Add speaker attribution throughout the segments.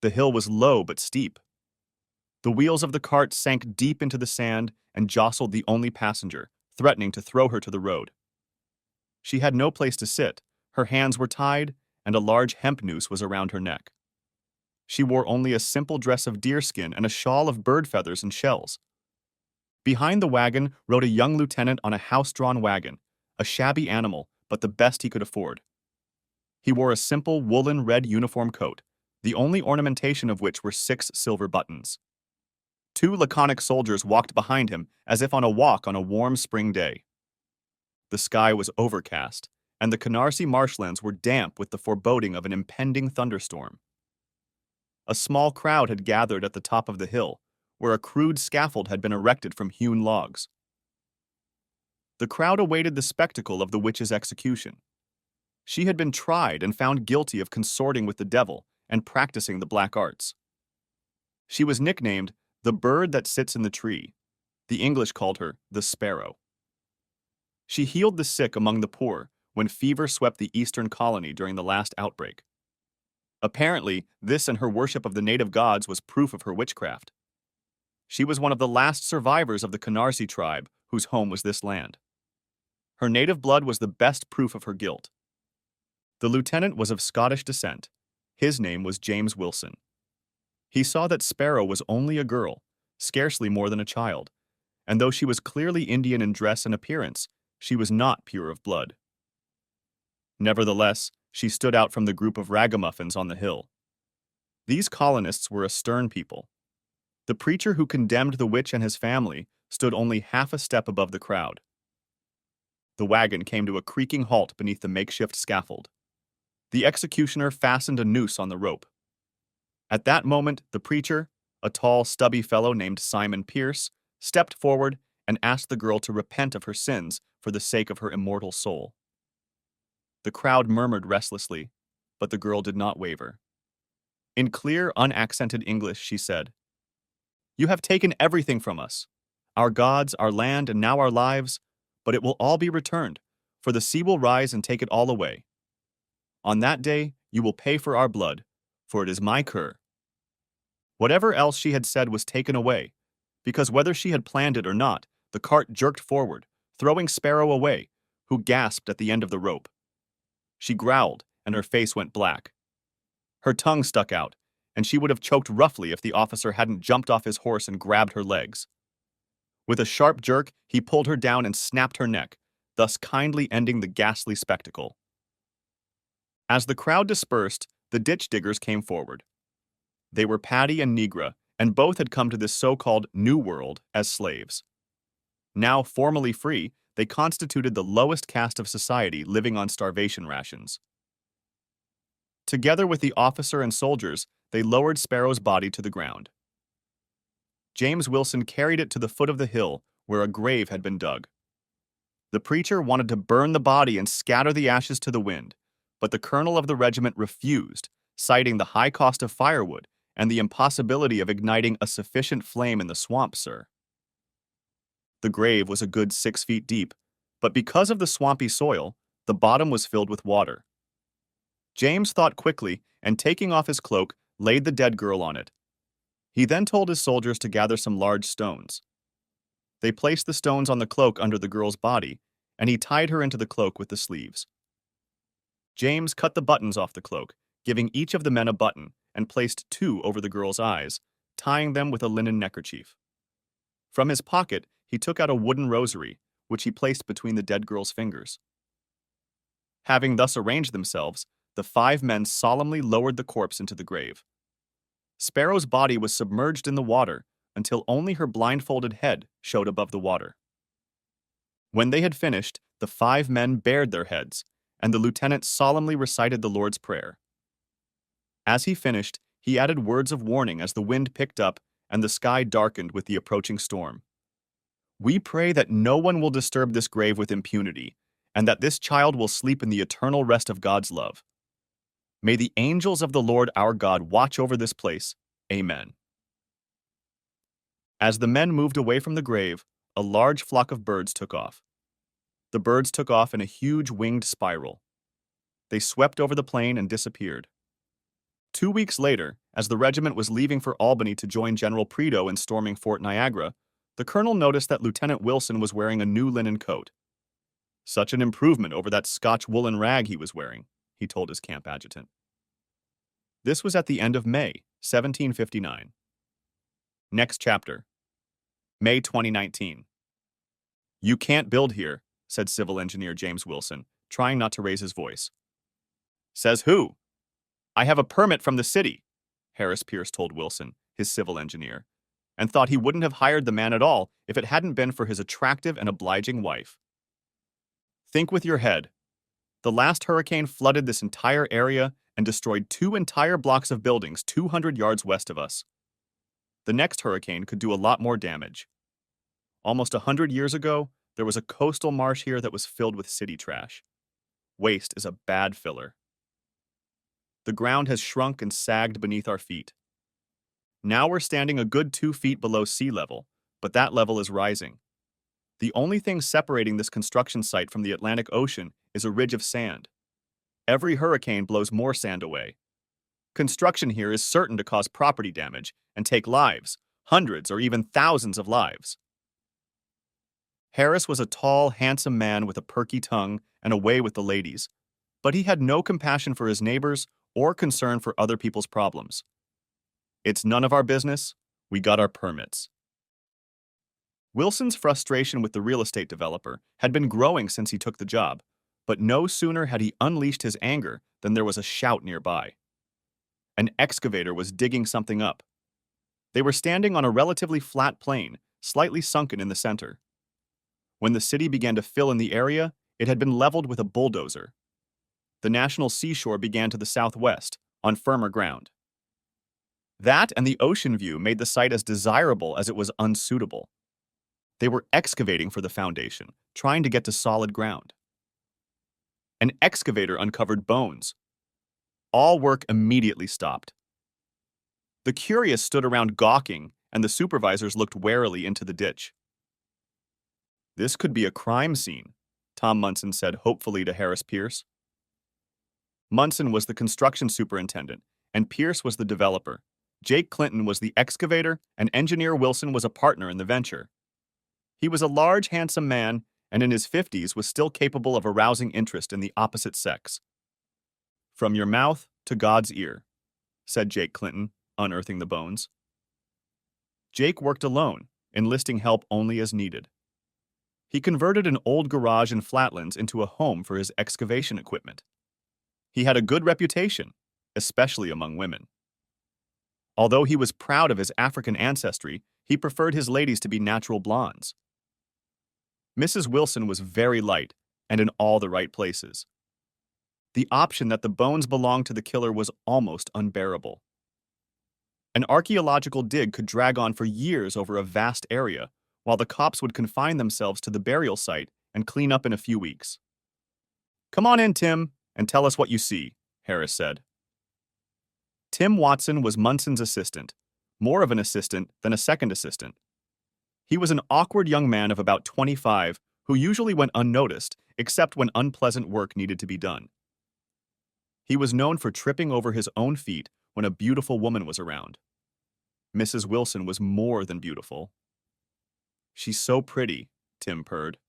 Speaker 1: The hill was low but steep. The wheels of the cart sank deep into the sand and jostled the only passenger, threatening to throw her to the road. She had no place to sit, her hands were tied, and a large hemp noose was around her neck. She wore only a simple dress of deerskin and a shawl of bird feathers and shells. Behind the wagon rode a young lieutenant on a house-drawn wagon, a shabby animal, but the best he could afford. He wore a simple woolen red uniform coat, the only ornamentation of which were 6 silver buttons. 2 laconic soldiers walked behind him as if on a walk on a warm spring day. The sky was overcast, and the Canarsie marshlands were damp with the foreboding of an impending thunderstorm. A small crowd had gathered at the top of the hill, where a crude scaffold had been erected from hewn logs. The crowd awaited the spectacle of the witch's execution. She had been tried and found guilty of consorting with the devil and practicing the black arts. She was nicknamed the bird that sits in the tree. The English called her the sparrow. She healed the sick among the poor when fever swept the eastern colony during the last outbreak. Apparently, this and her worship of the native gods was proof of her witchcraft. She was one of the last survivors of the Canarsie tribe whose home was this land. Her native blood was the best proof of her guilt. The lieutenant was of Scottish descent. His name was James Wilson. He saw that Sparrow was only a girl, scarcely more than a child, and though she was clearly Indian in dress and appearance, she was not pure of blood. Nevertheless, she stood out from the group of ragamuffins on the hill. These colonists were a stern people. The preacher who condemned the witch and his family stood only half a step above the crowd. The wagon came to a creaking halt beneath the makeshift scaffold. The executioner fastened a noose on the rope. At that moment, the preacher, a tall, stubby fellow named Simon Pierce, stepped forward and asked the girl to repent of her sins for the sake of her immortal soul. The crowd murmured restlessly, but the girl did not waver. In clear, unaccented English, she said, "You have taken everything from us, our gods, our land, and now our lives, but it will all be returned, for the sea will rise and take it all away. On that day, you will pay for our blood, for it is my cur." Whatever else she had said was taken away, because whether she had planned it or not, the cart jerked forward, throwing Sparrow away, who gasped at the end of the rope. She growled, and her face went black. Her tongue stuck out, and she would have choked roughly if the officer hadn't jumped off his horse and grabbed her legs. With a sharp jerk, he pulled her down and snapped her neck, thus kindly ending the ghastly spectacle. As the crowd dispersed, the ditch diggers came forward. They were Paddy and Negra, and both had come to this so-called New World as slaves. Now formally free, they constituted the lowest caste of society living on starvation rations. Together with the officer and soldiers, they lowered Sparrow's body to the ground. James Wilson carried it to the foot of the hill where a grave had been dug. The preacher wanted to burn the body and scatter the ashes to the wind, but the colonel of the regiment refused, citing the high cost of firewood and the impossibility of igniting a sufficient flame in the swamp, sir. The grave was a good 6 feet deep, but because of the swampy soil, the bottom was filled with water. James thought quickly and, taking off his cloak, laid the dead girl on it. He then told his soldiers to gather some large stones. They placed the stones on the cloak under the girl's body, and he tied her into the cloak with the sleeves. James cut the buttons off the cloak, giving each of the men a button, and placed 2 over the girl's eyes, tying them with a linen neckerchief. From his pocket, he took out a wooden rosary, which he placed between the dead girl's fingers. Having thus arranged themselves, the 5 men solemnly lowered the corpse into the grave. Sparrow's body was submerged in the water until only her blindfolded head showed above the water. When they had finished, the 5 men bared their heads, and the lieutenant solemnly recited the Lord's Prayer. As he finished, he added words of warning as the wind picked up and the sky darkened with the approaching storm. "We pray that no one will disturb this grave with impunity, and that this child will sleep in the eternal rest of God's love. May the angels of the Lord our God watch over this place. Amen." As the men moved away from the grave, a large flock of birds took off. The birds took off in a huge winged spiral. They swept over the plain and disappeared. 2 weeks later, as the regiment was leaving for Albany to join General Prideaux in storming Fort Niagara, the colonel noticed that Lieutenant Wilson was wearing a new linen coat. Such an improvement over that Scotch woolen rag he was wearing, he told his camp adjutant. This was at the end of May, 1759. Next chapter. May 2019. "You can't build here," said civil engineer James Wilson, trying not to raise his voice. "Says who?" "I have a permit from the city," Harris Pierce told Wilson, his civil engineer, and thought he wouldn't have hired the man at all if it hadn't been for his attractive and obliging wife. Think with your head. The last hurricane flooded this entire area and destroyed 2 entire blocks of buildings 200 yards west of us. The next hurricane could do a lot more damage. Almost 100 years ago, there was a coastal marsh here that was filled with city trash. Waste is a bad filler. The ground has shrunk and sagged beneath our feet. Now we're standing a good 2 feet below sea level, but that level is rising. The only thing separating this construction site from the Atlantic Ocean is a ridge of sand. Every hurricane blows more sand away. Construction here is certain to cause property damage and take lives, hundreds or even thousands of lives. Harris was a tall, handsome man with a perky tongue and a way with the ladies, but he had no compassion for his neighbors or concern for other people's problems. "It's none of our business. We got our permits." Wilson's frustration with the real estate developer had been growing since he took the job, but no sooner had he unleashed his anger than there was a shout nearby. An excavator was digging something up. They were standing on a relatively flat plain, slightly sunken in the center. When the city began to fill in the area, it had been leveled with a bulldozer. The national seashore began to the southwest, on firmer ground. That and the ocean view made the site as desirable as it was unsuitable. They were excavating for the foundation, trying to get to solid ground. An excavator uncovered bones. All work immediately stopped. The curious stood around gawking, and the supervisors looked warily into the ditch. "This could be a crime scene," Tom Munson said hopefully to Harris Pierce. Munson was the construction superintendent, and Pierce was the developer. Jake Clinton was the excavator, and engineer Wilson was a partner in the venture. He was a large, handsome man, and in his 50s was still capable of arousing interest in the opposite sex. "From your mouth to God's ear," said Jake Clinton, unearthing the bones. Jake worked alone, enlisting help only as needed. He converted an old garage in Flatlands into a home for his excavation equipment. He had a good reputation, especially among women. Although he was proud of his African ancestry, he preferred his ladies to be natural blondes. Mrs. Wilson was very light and in all the right places. The option that the bones belonged to the killer was almost unbearable. An archeological dig could drag on for years over a vast area, while the cops would confine themselves to the burial site and clean up in a few weeks. "Come on in, Tim, and tell us what you see," Harris said. Tim Watson was Munson's assistant, more of an assistant than a second assistant. He was an awkward young man of about 25 who usually went unnoticed except when unpleasant work needed to be done. He was known for tripping over his own feet when a beautiful woman was around. Mrs. Wilson was more than beautiful. "She's so pretty," Tim purred.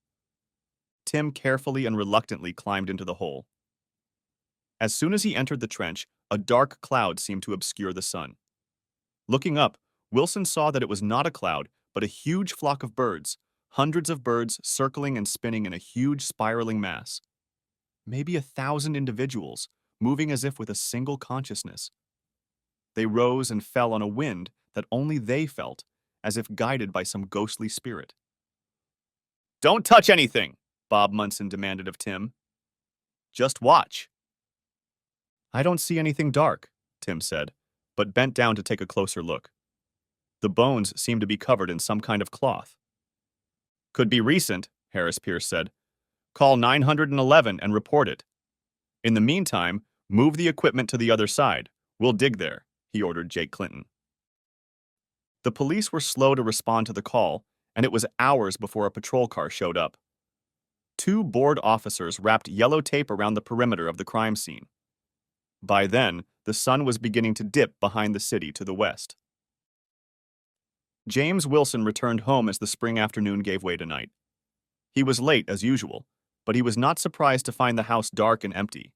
Speaker 1: Tim carefully and reluctantly climbed into the hole. As soon as he entered the trench, a dark cloud seemed to obscure the sun. Looking up, Wilson saw that it was not a cloud, but a huge flock of birds, hundreds of birds circling and spinning in a huge spiraling mass. Maybe 1,000 individuals, moving as if with a single consciousness. They rose and fell on a wind that only they felt, as if guided by some ghostly spirit. "Don't touch anything," Bob Munson demanded of Tim. "Just watch." "I don't see anything dark," Tim said, but bent down to take a closer look. The bones seemed to be covered in some kind of cloth. "Could be recent," Harris Pierce said. "Call 911 and report it. In the meantime, move the equipment to the other side. We'll dig there," he ordered Jake Clinton. The police were slow to respond to the call, and it was hours before a patrol car showed up. 2 bored officers wrapped yellow tape around the perimeter of the crime scene. By then, the sun was beginning to dip behind the city to the west. James Wilson returned home as the spring afternoon gave way to night. He was late, as usual, but he was not surprised to find the house dark and empty.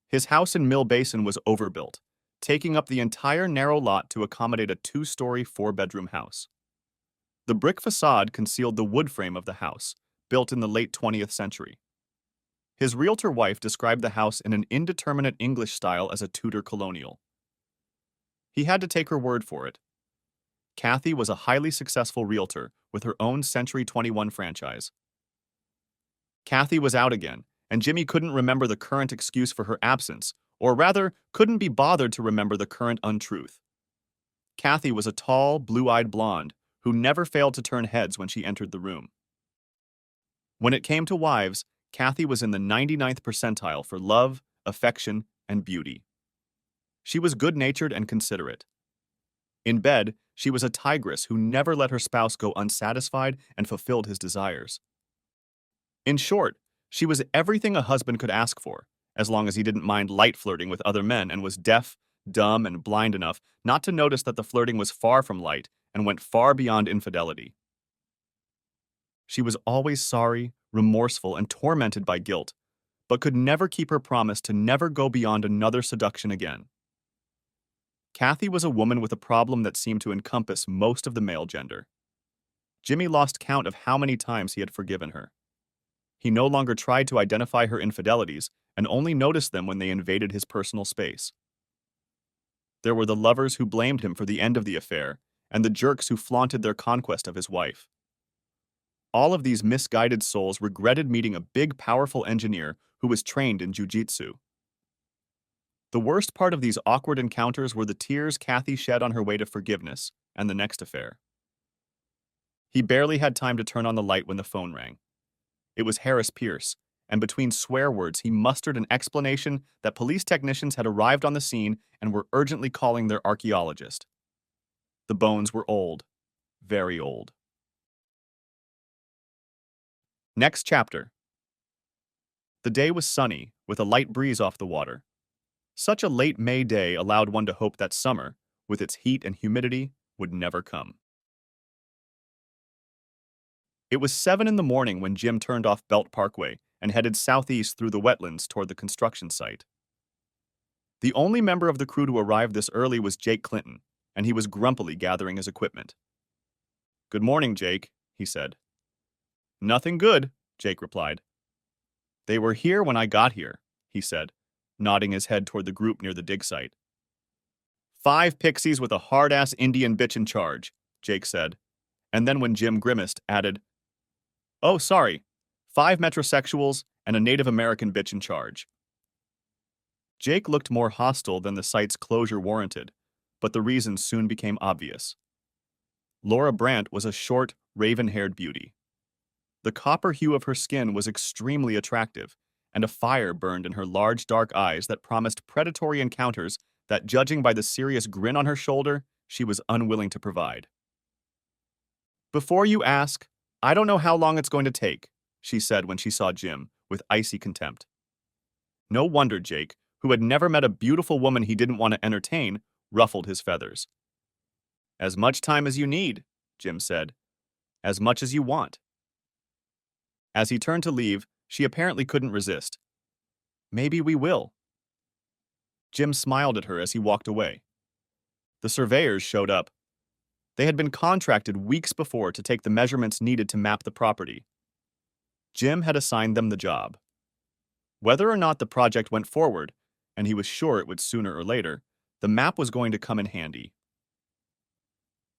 Speaker 1: His house in Mill Basin was overbuilt, taking up the entire narrow lot to accommodate a two-story, four-bedroom house. The brick facade concealed the wood frame of the house, built in the late 20th century. His realtor wife described the house in an indeterminate English style as a Tudor colonial. He had to take her word for it. Kathy was a highly successful realtor with her own Century 21 franchise. Kathy was out again, and Jimmy couldn't remember the current excuse for her absence, or rather, couldn't be bothered to remember the current untruth. Kathy was a tall, blue-eyed blonde who never failed to turn heads when she entered the room. When it came to wives, Kathy was in the 99th percentile for love, affection, and beauty. She was good-natured and considerate. In bed, she was a tigress who never let her spouse go unsatisfied and fulfilled his desires. In short, she was everything a husband could ask for, as long as he didn't mind light flirting with other men and was deaf, dumb, and blind enough not to notice that the flirting was far from light and went far beyond infidelity. She was always sorry, remorseful, and tormented by guilt, but could never keep her promise to never go beyond another seduction again. Kathy was a woman with a problem that seemed to encompass most of the male gender. Jimmy lost count of how many times he had forgiven her. He no longer tried to identify her infidelities and only noticed them when they invaded his personal space. There were the lovers who blamed him for the end of the affair, and the jerks who flaunted their conquest of his wife. All of these misguided souls regretted meeting a big, powerful engineer who was trained in jiu-jitsu. The worst part of these awkward encounters were the tears Kathy shed on her way to forgiveness and the next affair. He barely had time to turn on the light when the phone rang. It was Harris Pierce, and between swear words he mustered an explanation that police technicians had arrived on the scene and were urgently calling their archaeologist. The bones were old, very old. Next chapter. The day was sunny, with a light breeze off the water. Such a late May day allowed one to hope that summer, with its heat and humidity, would never come. It was 7 in the morning when Jim turned off Belt Parkway and headed southeast through the wetlands toward the construction site. The only member of the crew to arrive this early was Jake Clinton, and he was grumpily gathering his equipment. "Good morning, Jake," he said. "Nothing good," Jake replied. "They were here when I got here," he said, nodding his head toward the group near the dig site. "5 pixies with a hard-ass Indian bitch in charge," Jake said, and then when Jim grimaced, added, "Oh, sorry, 5 metrosexuals and a Native American bitch in charge." Jake looked more hostile than the site's closure warranted, but the reasons soon became obvious. Laura Brandt was a short, raven-haired beauty. The copper hue of her skin was extremely attractive, and a fire burned in her large dark eyes that promised predatory encounters that, judging by the serious grin on her shoulder, she was unwilling to provide. "Before you ask, I don't know how long it's going to take," she said when she saw Jim, with icy contempt. No wonder Jake, who had never met a beautiful woman he didn't want to entertain, ruffled his feathers. "As much time as you need," Jim said. "As much as you want." As he turned to leave, she apparently couldn't resist. "Maybe we will." Jim smiled at her as he walked away. The surveyors showed up. They had been contracted weeks before to take the measurements needed to map the property. Jim had assigned them the job. Whether or not the project went forward, and he was sure it would sooner or later, the map was going to come in handy.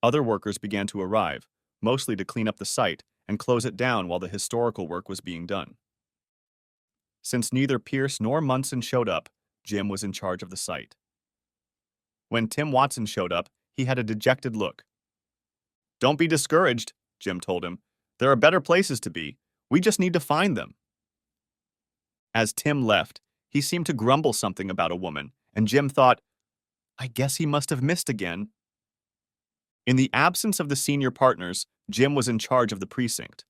Speaker 1: Other workers began to arrive, mostly to clean up the site and close it down while the historical work was being done. Since neither Pierce nor Munson showed up, Jim was in charge of the site. When Tim Watson showed up, he had a dejected look. "Don't be discouraged," Jim told him. "There are better places to be. We just need to find them." As Tim left, he seemed to grumble something about a woman, and Jim thought, "I guess he must have missed again." In the absence of the senior partners, Jim was in charge of the precinct.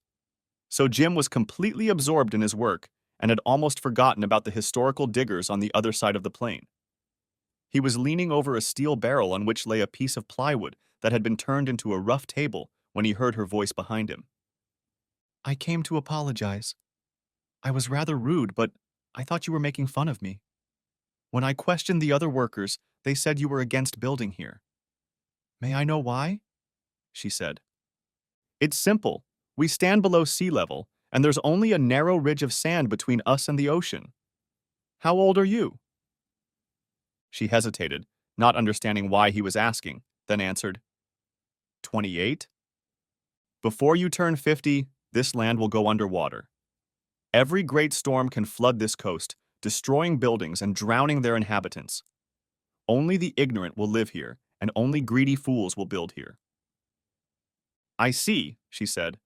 Speaker 1: So Jim was completely absorbed in his work and had almost forgotten about the historical diggers on the other side of the plain. He was leaning over a steel barrel on which lay a piece of plywood that had been turned into a rough table when he heard her voice behind him. I came to apologize. I was rather rude, but I thought you were making fun of me. When I questioned the other workers, they said you were against building here. May I know why? She said. It's simple. We stand below sea level, and there's only a narrow ridge of sand between us and the ocean. How old are you? She hesitated, not understanding why he was asking, then answered, 28? Before you turn 50, this land will go underwater. Every great storm can flood this coast, destroying buildings and drowning their inhabitants. Only the ignorant will live here, and only greedy fools will build here. I see, she said.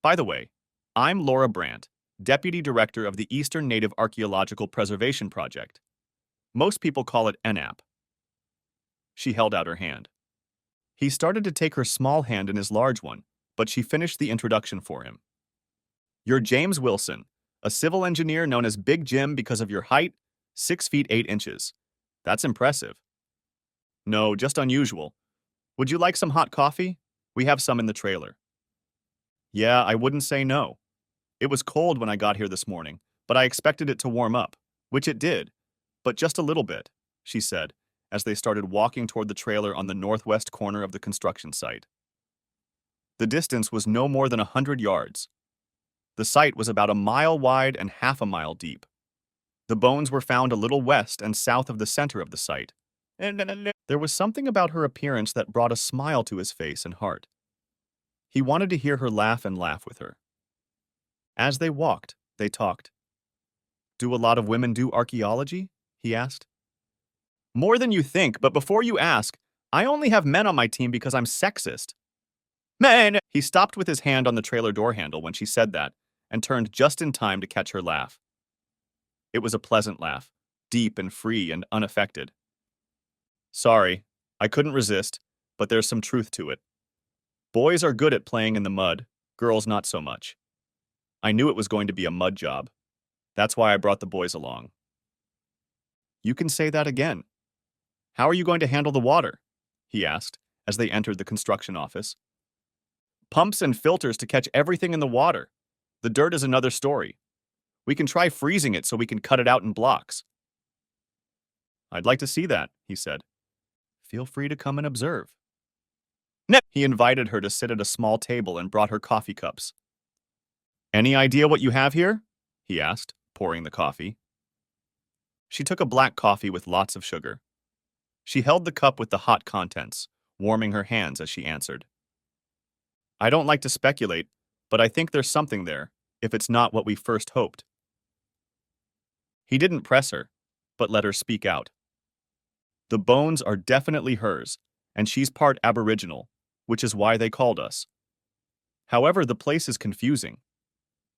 Speaker 1: By the way, I'm Laura Brandt, Deputy Director of the Eastern Native Archeological Preservation Project. Most people call it ENAP. She held out her hand. He started to take her small hand in his large one, but she finished the introduction for him. You're James Wilson, a civil engineer known as Big Jim because of your height, 6 feet 8 inches. That's impressive. No, just unusual. Would you like some hot coffee? We have some in the trailer. Yeah, I wouldn't say no. It was cold when I got here this morning, but I expected it to warm up, which it did, but just a little bit, she said, as they started walking toward the trailer on the northwest corner of the construction site. The distance was no more than 100 yards. The site was about a mile wide and half a mile deep. The bones were found a little west and south of the center of the site. There was something about her appearance that brought a smile to his face and heart. He wanted to hear her laugh and laugh with her. As they walked, they talked. Do a lot of women do archaeology? He asked. More than you think, but before you ask, I only have men on my team because I'm sexist. Men! He stopped with his hand on the trailer door handle when she said that, and turned just in time to catch her laugh. It was a pleasant laugh, deep and free and unaffected. Sorry, I couldn't resist, but there's some truth to it. Boys are good at playing in the mud, girls not so much. I knew it was going to be a mud job. That's why I brought the boys along. You can say that again. How are you going to handle the water? He asked, as they entered the construction office. Pumps and filters to catch everything in the water. The dirt is another story. We can try freezing it so we can cut it out in blocks. I'd like to see that, he said. Feel free to come and observe. He invited her to sit at a small table and brought her coffee cups. Any idea what you have here? He asked, pouring the coffee. She took a black coffee with lots of sugar. She held the cup with the hot contents, warming her hands as she answered. I don't like to speculate, but I think there's something there, if it's not what we first hoped. He didn't press her, but let her speak out. The bones are definitely hers, and she's part Aboriginal, which is why they called us. However, the place is confusing.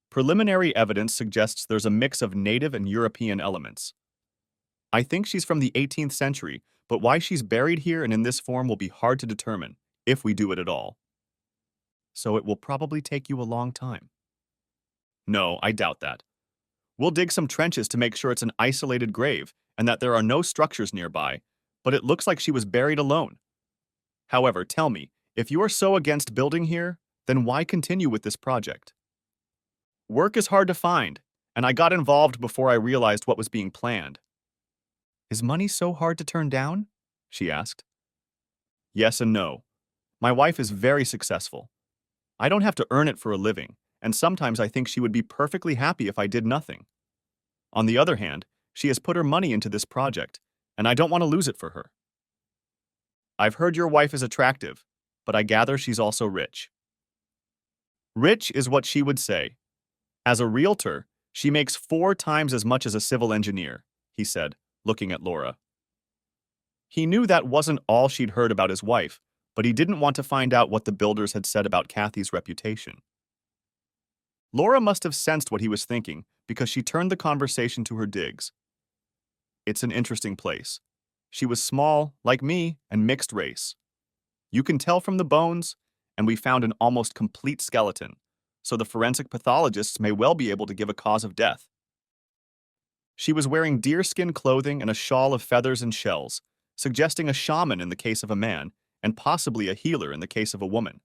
Speaker 1: Preliminary evidence suggests there's a mix of native and European elements. I think she's from the 18th century, but why she's buried here and in this form will be hard to determine, if we do it at all. So it will probably take you a long time. No, I doubt that. We'll dig some trenches to make sure it's an isolated grave and that there are no structures nearby, but it looks like she was buried alone. However, tell me, if you are so against building here, then why continue with this project? Work is hard to find, and I got involved before I realized what was being planned. Is money so hard to turn down? She asked. Yes and no. My wife is very successful. I don't have to earn it for a living, and sometimes I think she would be perfectly happy if I did nothing. On the other hand, she has put her money into this project, and I don't want to lose it for her. I've heard your wife is attractive, but I gather she's also rich. Rich is what she would say. As a realtor, she makes 4 times as much as a civil engineer, he said, looking at Laura. He knew that wasn't all she'd heard about his wife, but he didn't want to find out what the builders had said about Kathy's reputation. Laura must have sensed what he was thinking because she turned the conversation to her digs. It's an interesting place. She was small, like me, and mixed race. You can tell from the bones, and we found an almost complete skeleton, so the forensic pathologists may well be able to give a cause of death. She was wearing deerskin clothing and a shawl of feathers and shells, suggesting a shaman in the case of a man and possibly a healer in the case of a woman.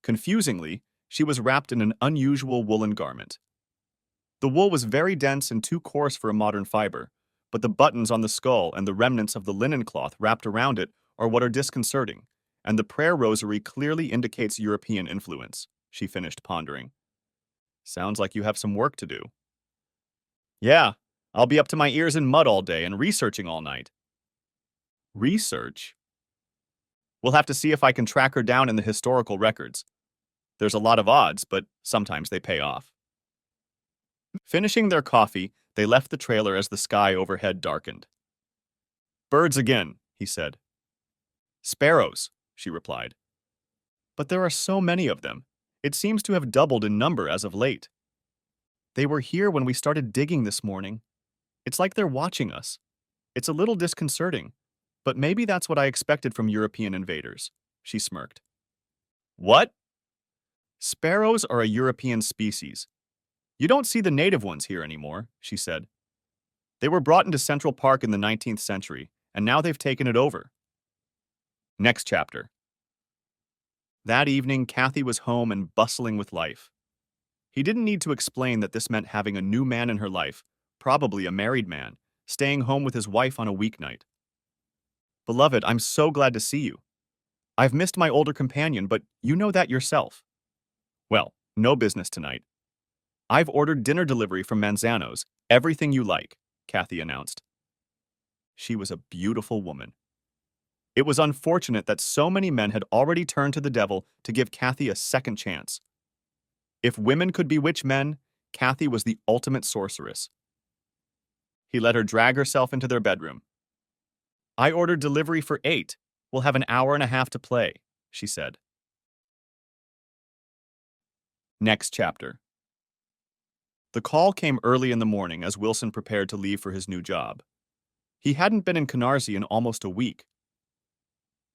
Speaker 1: Confusingly, she was wrapped in an unusual woolen garment. The wool was very dense and too coarse for a modern fiber, but the buttons on the skull and the remnants of the linen cloth wrapped around it are what are disconcerting, and the prayer rosary clearly indicates European influence, she finished pondering. Sounds like you have some work to do. Yeah, I'll be up to my ears in mud all day and researching all night. Research? We'll have to see if I can track her down in the historical records. There's a lot of odds, but sometimes they pay off. Finishing their coffee, they left the trailer as the sky overhead darkened. Birds again, he said. Sparrows, she replied. But there are so many of them. It seems to have doubled in number as of late. They were here when we started digging this morning. It's like they're watching us. It's a little disconcerting, but maybe that's what I expected from European invaders, she smirked. What? Sparrows are a European species. You don't see the native ones here anymore, she said. They were brought into Central Park in the 19th century, and now they've taken it over. Next chapter. That evening, Kathy was home and bustling with life. He didn't need to explain that this meant having a new man in her life, probably a married man, staying home with his wife on a weeknight. Beloved, I'm so glad to see you. I've missed my older companion, but you know that yourself. Well, no business tonight. I've ordered dinner delivery from Manzano's, everything you like, Kathy announced. She was a beautiful woman. It was unfortunate that so many men had already turned to the devil to give Kathy a second chance. If women could bewitch men, Kathy was the ultimate sorceress. He let her drag herself into their bedroom. I ordered delivery for 8. We'll have an hour and a half to play, she said. Next chapter. The call came early in the morning as Wilson prepared to leave for his new job. He hadn't been in Canarsie in almost a week.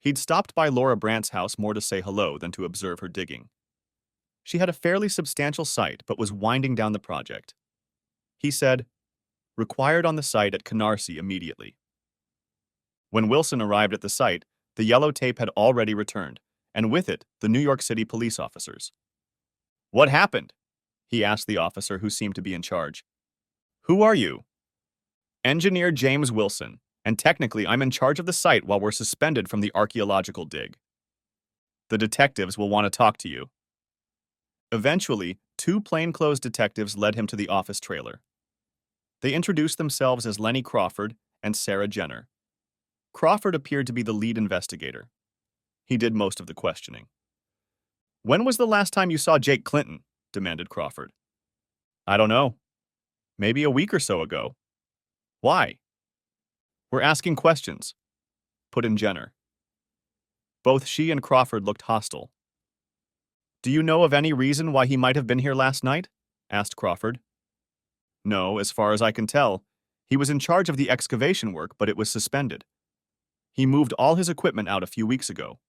Speaker 1: He'd stopped by Laura Brandt's house more to say hello than to observe her digging. She had a fairly substantial site but was winding down the project. He said, "Required on the site at Canarsie immediately." When Wilson arrived at the site, the yellow tape had already returned, and with it, the New York City police officers. What happened? He asked the officer who seemed to be in charge. Who are you? Engineer James Wilson, and technically I'm in charge of the site while we're suspended from the archeological dig. The detectives will want to talk to you. Eventually, 2 plainclothes detectives led him to the office trailer. They introduced themselves as Lenny Crawford and Sarah Jenner. Crawford appeared to be the lead investigator. He did most of the questioning. When was the last time you saw Jake Clinton? Demanded Crawford. I don't know. Maybe a week or so ago. Why? We're asking questions, put in Jenner. Both she and Crawford looked hostile. Do you know of any reason why he might have been here last night? Asked Crawford. No, as far as I can tell. He was in charge of the excavation work, but it was suspended. He moved all his equipment out a few weeks ago.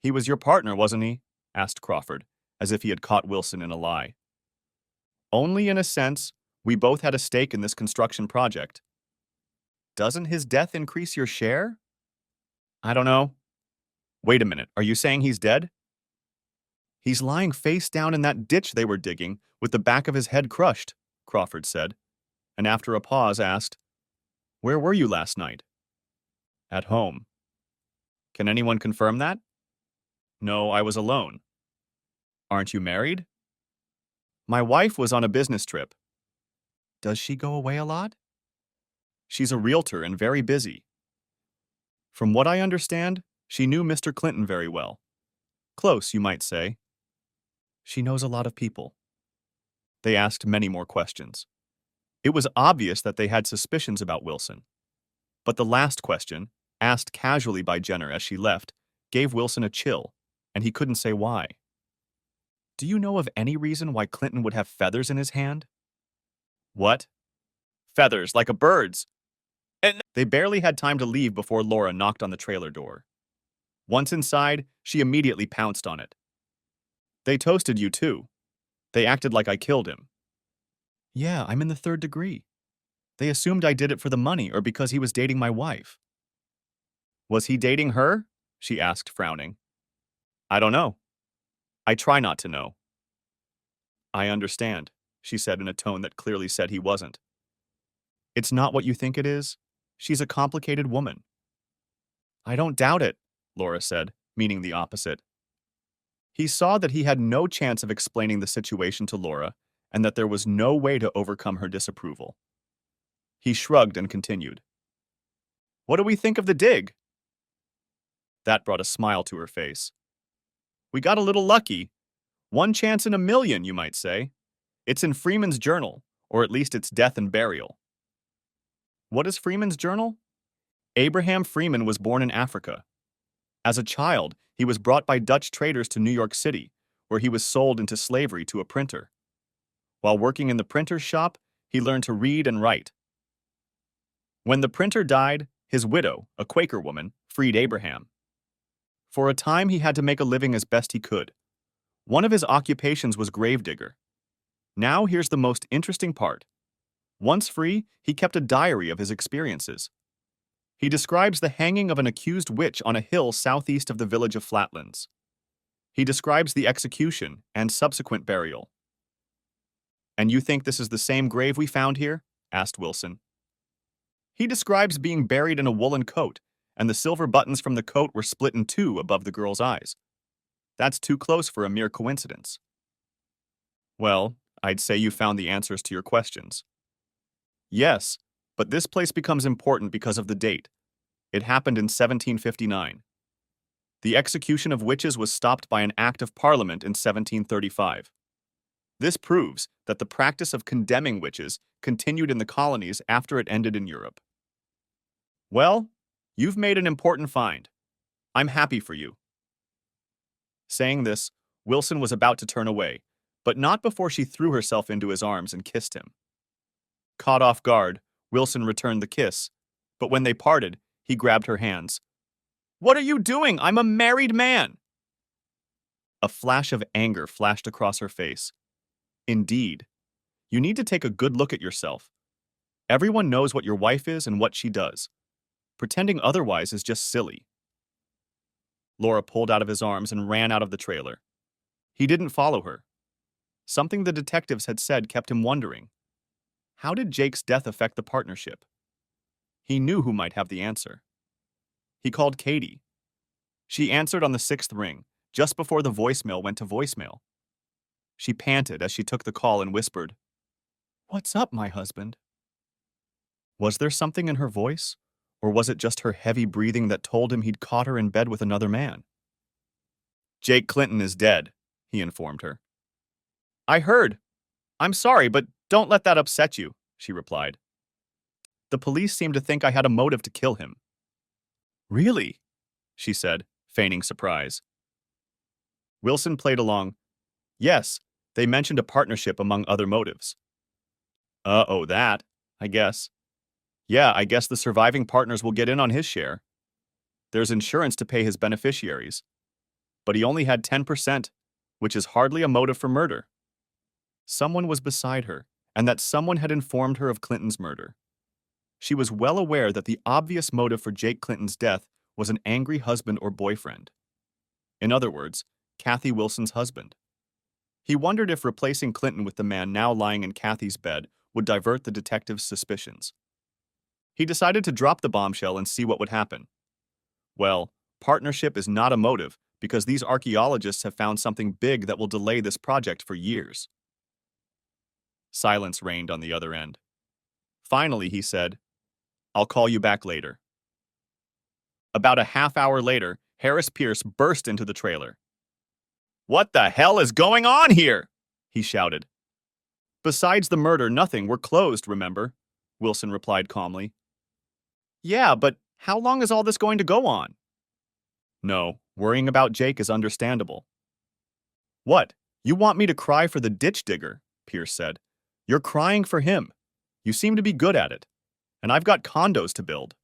Speaker 1: He was your partner, wasn't he? Asked Crawford, as if he had caught Wilson in a lie. Only in a sense. We both had a stake in this construction project. Doesn't his death increase your share? I don't know. Wait a minute, are you saying he's dead? He's lying face down in that ditch they were digging, with the back of his head crushed, Crawford said, and after a pause asked, Where were you last night? At home. Can anyone confirm that? No, I was alone. Aren't you married? My wife was on a business trip. Does she go away a lot? She's a realtor and very busy. From what I understand, she knew Mr. Clinton very well. Close, you might say. She knows a lot of people. They asked many more questions. It was obvious that they had suspicions about Wilson. But the last question, asked casually by Jenner as she left, gave Wilson a chill, and he couldn't say why. Do you know of any reason why Clinton would have feathers in his hand? What? Feathers, like a bird's. They barely had time to leave before Laura knocked on the trailer door. Once inside, she immediately pounced on it. They toasted you too. They acted like I killed him. Yeah, I'm in the 3rd degree. They assumed I did it for the money or because he was dating my wife. Was he dating her? She asked, frowning. I don't know. I try not to know. I understand, she said in a tone that clearly said he wasn't. It's not what you think it is. She's a complicated woman. I don't doubt it, Laura said, meaning the opposite. He saw that he had no chance of explaining the situation to Laura and that there was no way to overcome her disapproval. He shrugged and continued. What do we think of the dig? That brought a smile to her face. We got a little lucky. One chance in a million, you might say. It's in Freeman's journal, or at least its death and burial. What is Freeman's journal? Abraham Freeman was born in Africa. As a child, he was brought by Dutch traders to New York City, where he was sold into slavery to a printer. While working in the printer's shop, he learned to read and write. When the printer died, his widow, a Quaker woman, freed Abraham. For a time, he had to make a living as best he could. One of his occupations was gravedigger. Now here's the most interesting part. Once free, he kept a diary of his experiences. He describes the hanging of an accused witch on a hill southeast of the village of Flatlands. He describes the execution and subsequent burial. And you think this is the same grave we found here? Asked Wilson. He describes being buried in a woolen coat, and the silver buttons from the coat were split in two above the girl's eyes. That's too close for a mere coincidence. Well, I'd say you found the answers to your questions. Yes, but this place becomes important because of the date. It happened in 1759. The execution of witches was stopped by an Act of Parliament in 1735. This proves that the practice of condemning witches continued in the colonies after it ended in Europe. Well, you've made an important find. I'm happy for you. Saying this, Wilson was about to turn away, but not before she threw herself into his arms and kissed him. Caught off guard, Wilson returned the kiss, but when they parted, he grabbed her hands. What are you doing? I'm a married man! A flash of anger flashed across her face. Indeed. You need to take a good look at yourself. Everyone knows what your wife is and what she does. Pretending otherwise is just silly. Laura pulled out of his arms and ran out of the trailer. He didn't follow her. Something the detectives had said kept him wondering. How did Jake's death affect the partnership? He knew who might have the answer. He called Katie. She answered on the sixth ring, just before the voicemail went to voicemail. She panted as she took the call and whispered, "What's up, my husband?" Was there something in her voice, or was it just her heavy breathing that told him he'd caught her in bed with another man? Jake Clinton is dead, he informed her. I heard. I'm sorry, but don't let that upset you, she replied. The police seem to think I had a motive to kill him. Really? She said, feigning surprise. Wilson played along. Yes, they mentioned a partnership among other motives. Uh-oh, that, I guess. Yeah, I guess the surviving partners will get in on his share. There's insurance to pay his beneficiaries. But he only had 10%, which is hardly a motive for murder. Someone was beside her, and that someone had informed her of Clinton's murder. She was well aware that the obvious motive for Jake Clinton's death was an angry husband or boyfriend. In other words, Kathy Wilson's husband. He wondered if replacing Clinton with the man now lying in Kathy's bed would divert the detective's suspicions. He decided to drop the bombshell and see what would happen. Well, partnership is not a motive because these archaeologists have found something big that will delay this project for years. Silence reigned on the other end. Finally, he said, I'll call you back later. About a half hour later, Harris Pierce burst into the trailer. What the hell is going on here? He shouted. Besides the murder, nothing. We're closed, remember? Wilson replied calmly. Yeah, but how long is all this going to go on? No, worrying about Jake is understandable. What? You want me to cry for the ditch digger? Pierce said. You're crying for him. You seem to be good at it. And I've got condos to build.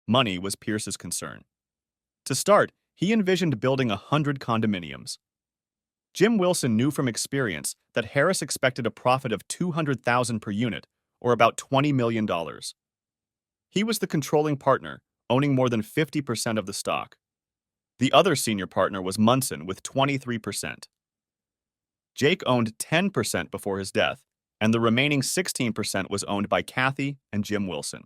Speaker 1: Money was Pierce's concern. To start, he envisioned building 100 condominiums. Jim Wilson knew from experience that Harris expected a profit of $200,000 per unit, or about $20 million. He was the controlling partner, owning more than 50% of the stock. The other senior partner was Munson with 23%. Jake owned 10% before his death, and the remaining 16% was owned by Kathy and Jim Wilson.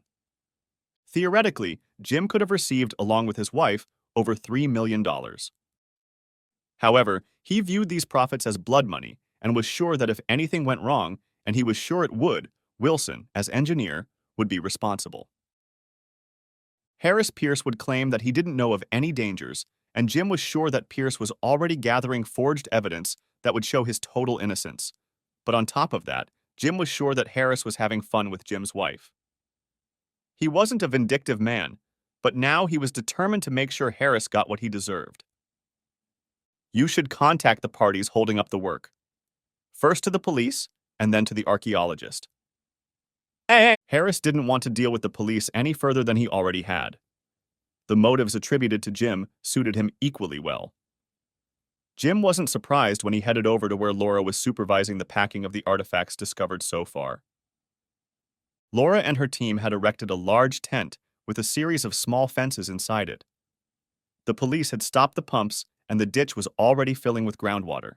Speaker 1: Theoretically, Jim could have received, along with his wife, over $3 million. However, he viewed these profits as blood money and was sure that if anything went wrong, and he was sure it would, Wilson, as engineer, would be responsible. Harris Pierce would claim that he didn't know of any dangers, and Jim was sure that Pierce was already gathering forged evidence that would show his total innocence. But on top of that, Jim was sure that Harris was having fun with Jim's wife. He wasn't a vindictive man, but now he was determined to make sure Harris got what he deserved. You should contact the parties holding up the work. First to the police, and then to the archaeologist. Harris didn't want to deal with the police any further than he already had. The motives attributed to Jim suited him equally well. Jim wasn't surprised when he headed over to where Laura was supervising the packing of the artifacts discovered so far. Laura and her team had erected a large tent with a series of small fences inside it. The police had stopped the pumps, and the ditch was already filling with groundwater.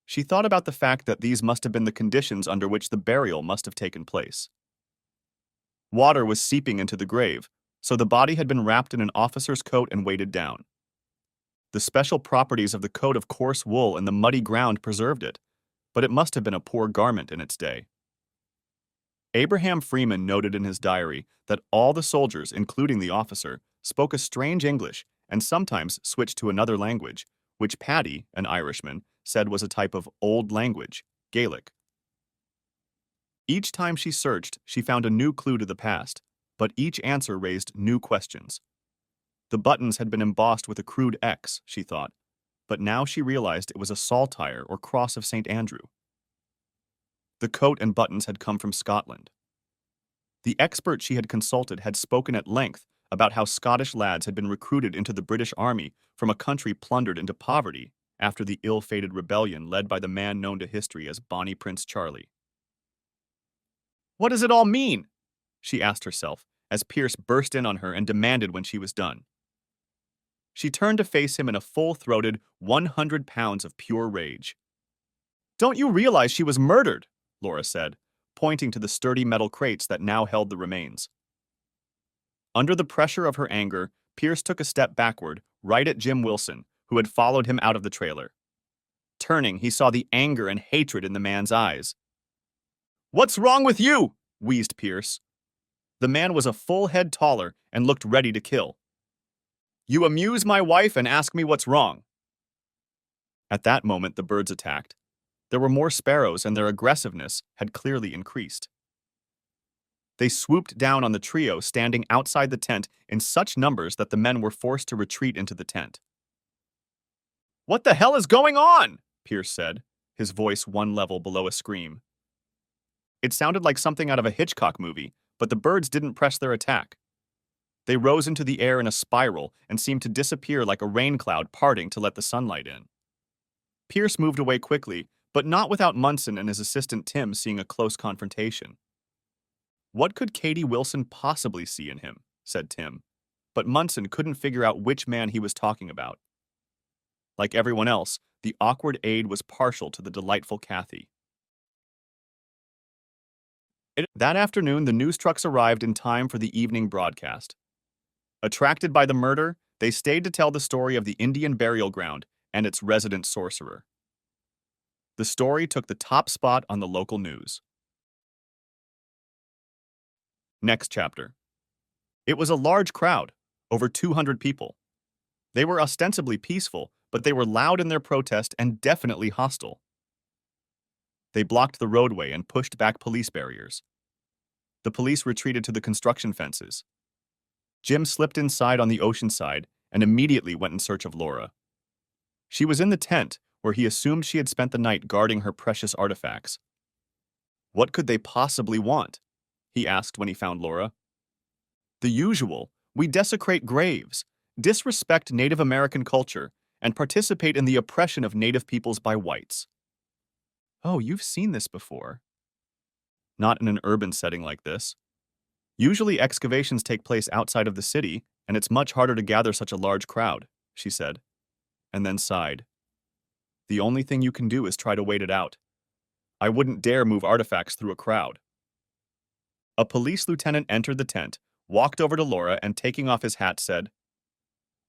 Speaker 1: She thought about the fact that these must have been the conditions under which the burial must have taken place. Water was seeping into the grave, so the body had been wrapped in an officer's coat and weighted down. The special properties of the coat of coarse wool and the muddy ground preserved it, but it must have been a poor garment in its day. Abraham Freeman noted in his diary that all the soldiers, including the officer, spoke a strange English and sometimes switched to another language, which Paddy, an Irishman, said was a type of Old Language, Gaelic. Each time she searched, she found a new clue to the past, but each answer raised new questions. The buttons had been embossed with a crude X, she thought, but now she realized it was a saltire or cross of St. Andrew. The coat and buttons had come from Scotland. The expert she had consulted had spoken at length about how Scottish lads had been recruited into the British Army from a country plundered into poverty after the ill-fated rebellion led by the man known to history as Bonnie Prince Charlie. "What does it all mean?" she asked herself as Pierce burst in on her and demanded when she was done. She turned to face him in a full-throated 100 pounds of pure rage. "Don't you realize she was murdered?" Laura said, pointing to the sturdy metal crates that now held the remains. Under the pressure of her anger, Pierce took a step backward, right at Jim Wilson, who had followed him out of the trailer. Turning, he saw the anger and hatred in the man's eyes. "What's wrong with you?" wheezed Pierce. The man was a full head taller and looked ready to kill. "You amuse my wife and ask me what's wrong." At that moment, the birds attacked. There were more sparrows, and their aggressiveness had clearly increased. They swooped down on the trio standing outside the tent in such numbers that the men were forced to retreat into the tent. "What the hell is going on?" Pierce said, his voice one level below a scream. It sounded like something out of a Hitchcock movie, but the birds didn't press their attack. They rose into the air in a spiral and seemed to disappear like a rain cloud parting to let the sunlight in. Pierce moved away quickly, but not without Munson and his assistant Tim seeing a close confrontation. "What could Katie Wilson possibly see in him?" said Tim, but Munson couldn't figure out which man he was talking about. Like everyone else, the awkward aide was partial to the delightful Kathy. That afternoon, the news trucks arrived in time for the evening broadcast. Attracted by the murder, they stayed to tell the story of the Indian burial ground and its resident sorcerer. The story took the top spot on the local news. Next chapter. It was a large crowd, over 200 people. They were ostensibly peaceful, but they were loud in their protest and definitely hostile. They blocked the roadway and pushed back police barriers. The police retreated to the construction fences. Jim slipped inside on the ocean side and immediately went in search of Laura. She was in the tent, where he assumed she had spent the night guarding her precious artifacts. "What could they possibly want?" he asked when he found Laura. "The usual. We desecrate graves, disrespect Native American culture, and participate in the oppression of Native peoples by whites." "Oh, you've seen this before." "Not in an urban setting like this." Usually excavations take place outside of the city, and it's much harder to gather such a large crowd, she said, and then sighed. The only thing you can do is try to wait it out. I wouldn't dare move artifacts through a crowd. A police lieutenant entered the tent, walked over to Laura, and taking off his hat said,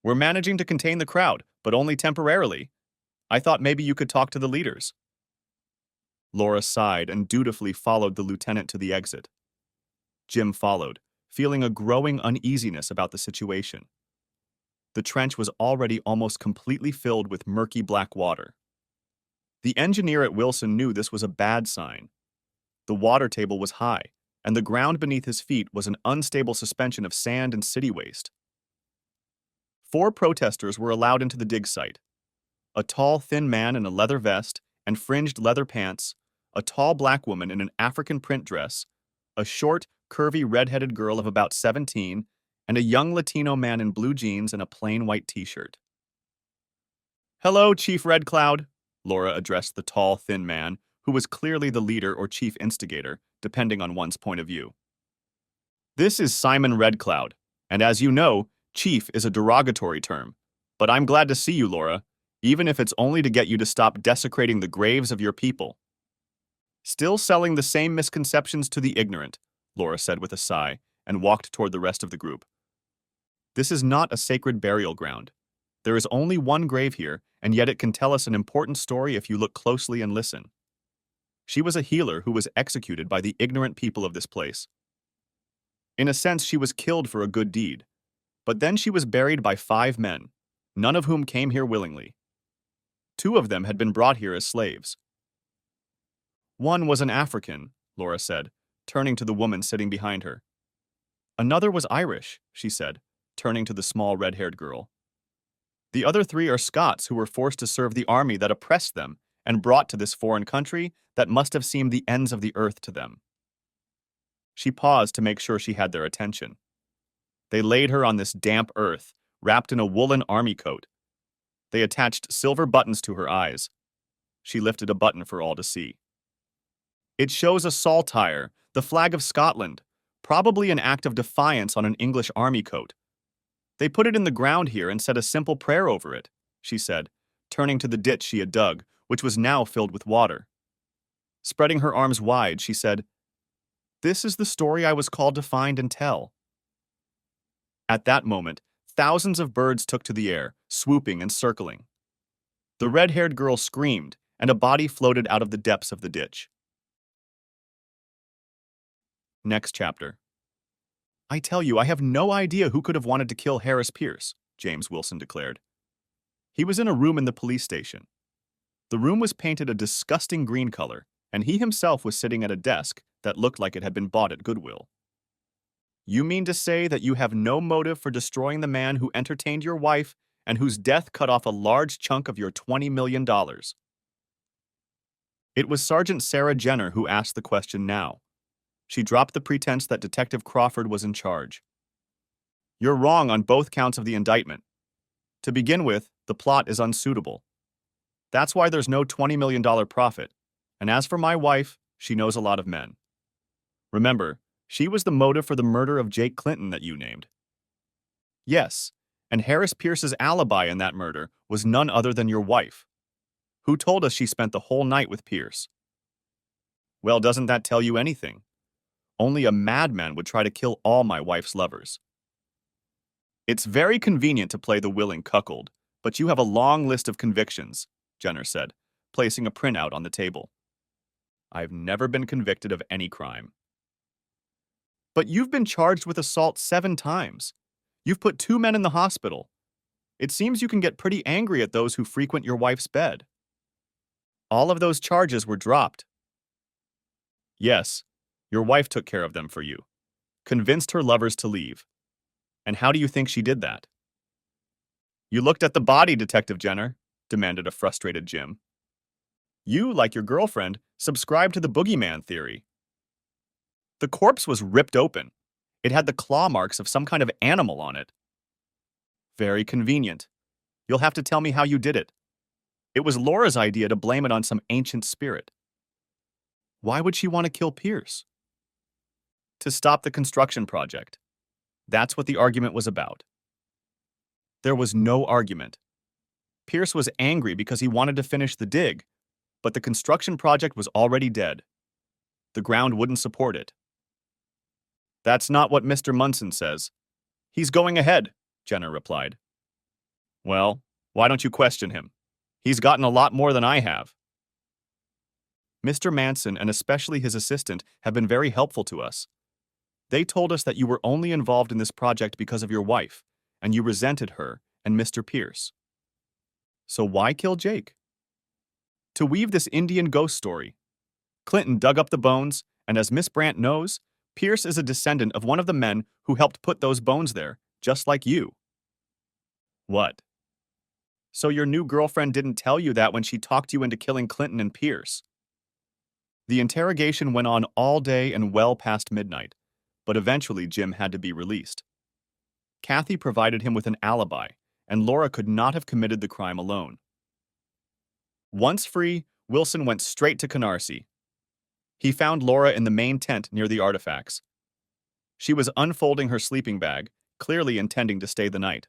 Speaker 1: "We're managing to contain the crowd, but only temporarily. I thought maybe you could talk to the leaders." Laura sighed and dutifully followed the lieutenant to the exit. Jim followed, feeling a growing uneasiness about the situation. The trench was already almost completely filled with murky black water. The engineer at Wilson knew this was a bad sign. The water table was high, and the ground beneath his feet was an unstable suspension of sand and city waste. 4 protesters were allowed into the dig site. A tall, thin man in a leather vest and fringed leather pants, a tall black woman in an African print dress, a short, curvy red-headed girl of about 17, and a young Latino man in blue jeans and a plain white t-shirt. "Hello, Chief Red Cloud," Laura addressed the tall, thin man, who was clearly the leader or chief instigator, depending on one's point of view. "This is Simon Red Cloud, and as you know, chief is a derogatory term. But I'm glad to see you, Laura, even if it's only to get you to stop desecrating the graves of your people." "Still selling the same misconceptions to the ignorant," Laura said with a sigh, and walked toward the rest of the group. "This is not a sacred burial ground. There is only one grave here, and yet it can tell us an important story if you look closely and listen. She was a healer who was executed by the ignorant people of this place. In a sense, she was killed for a good deed, but then she was buried by 5 men, none of whom came here willingly. 2 of them had been brought here as slaves. One was an African," Laura said, turning to the woman sitting behind her. "Another was Irish," she said, turning to the small red-haired girl. "The other 3 are Scots who were forced to serve the army that oppressed them and brought to this foreign country that must have seemed the ends of the earth to them." She paused to make sure she had their attention. "They laid her on this damp earth, wrapped in a woolen army coat. They attached silver buttons to her eyes." She lifted a button for all to see. "It shows a saltire, the flag of Scotland, probably an act of defiance on an English army coat. They put it in the ground here and said a simple prayer over it," she said, turning to the ditch she had dug, which was now filled with water. Spreading her arms wide, she said, "This is the story I was called to find and tell." At that moment, thousands of birds took to the air, swooping and circling. The red-haired girl screamed, and a body floated out of the depths of the ditch. Next chapter. "I tell you, I have no idea who could have wanted to kill Harris Pierce," James Wilson declared. He was in a room in the police station. The room was painted a disgusting green color, and he himself was sitting at a desk that looked like it had been bought at Goodwill. "You mean to say that you have no motive for destroying the man who entertained your wife and whose death cut off a large chunk of your $20 million? It was Sergeant Sarah Jenner who asked the question now. She dropped the pretense that Detective Crawford was in charge. "You're wrong on both counts of the indictment. To begin with, the plot is unsuitable. That's why there's no $20 million profit. And as for my wife, she knows a lot of men. Remember, she was the motive for the murder of Jake Clinton that you named." "Yes, and Harris Pierce's alibi in that murder was none other than your wife. Who told us she spent the whole night with Pierce?" "Well, doesn't that tell you anything? Only a madman would try to kill all my wife's lovers." "It's very convenient to play the willing cuckold, but you have a long list of convictions," Jenner said, placing a printout on the table. "I've never been convicted of any crime." "But you've been charged with assault 7 times. You've put 2 men in the hospital. It seems you can get pretty angry at those who frequent your wife's bed." "All of those charges were dropped." "Yes, your wife took care of them for you. Convinced her lovers to leave. And how do you think she did that?" "You looked at the body, Detective Jenner," demanded a frustrated Jim. "You, like your girlfriend, subscribe to the boogeyman theory. The corpse was ripped open. It had the claw marks of some kind of animal on it." "Very convenient. You'll have to tell me how you did it. It was Laura's idea to blame it on some ancient spirit." "Why would she want to kill Pierce?" To stop the construction project. That's what the argument was about. There was no argument. Pierce was angry because he wanted to finish the dig, but the construction project was already dead. The ground wouldn't support it. That's not what Mr. Munson says. He's going ahead, Jenner replied. Well, why don't you question him? He's gotten a lot more than I have. Mr. Manson and especially his assistant have been very helpful to us. They told us that you were only involved in this project because of your wife, and you resented her and Mr. Pierce. So why kill Jake? To weave this Indian ghost story. Clinton dug up the bones, and as Miss Brandt knows, Pierce is a descendant of one of the men who helped put those bones there, just like you. What? So your new girlfriend didn't tell you that when she talked you into killing Clinton and Pierce? The interrogation went on all day and well past midnight, but eventually Jim had to be released. Kathy provided him with an alibi, and Laura could not have committed the crime alone. Once free, Wilson went straight to Canarsie. He found Laura in the main tent near the artifacts. She was unfolding her sleeping bag, clearly intending to stay the night.